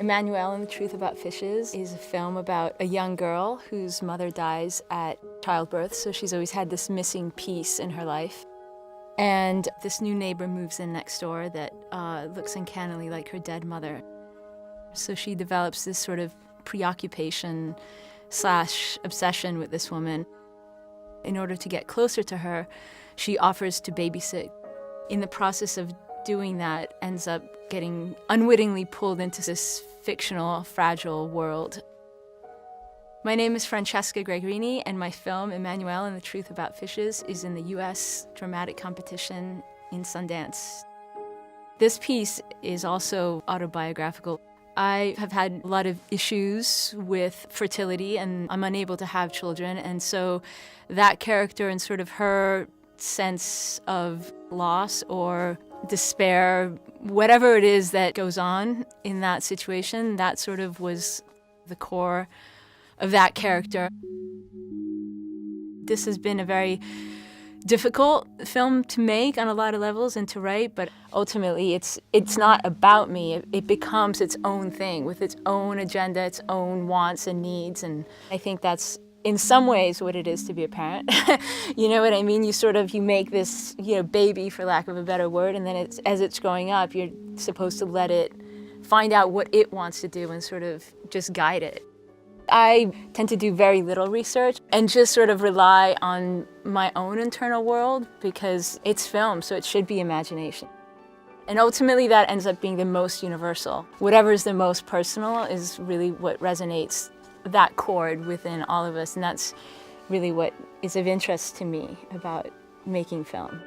MStyle and the Truth About Fishes is a film about a young girl whose mother dies at childbirth, so she's always had this missing piece in her life. And this new neighbor moves in next door that looks uncannily like her dead mother. So she develops this sort of preoccupation / obsession with this woman. In order to get closer to her, she offers to babysit. In the process of doing that, ends up getting unwittingly pulled into this fictional, fragile world. My name is Francesca Gregorini, and my film, MStyle and the Truth About Fishes, is in the US dramatic competition in Sundance. This piece is also autobiographical. I have had a lot of issues with fertility, and I'm unable to have children, and so that character and sort of her sense of loss or despair, whatever it is that goes on in that situation, that sort of was the core of that character. This has been a very difficult film to make on a lot of levels and to write, but ultimately it's not about me. It becomes its own thing with its own agenda, its own wants and needs, and I think that's in some ways what it is to be a parent. You know what I mean? You make this, baby, for lack of a better word, and then as it's growing up, you're supposed to let it find out what it wants to do and sort of just guide it. I tend to do very little research and just sort of rely on my own internal world because it's film, so it should be imagination. And ultimately that ends up being the most universal. Whatever is the most personal is really what resonates that chord within all of us, and that's really what is of interest to me about making film.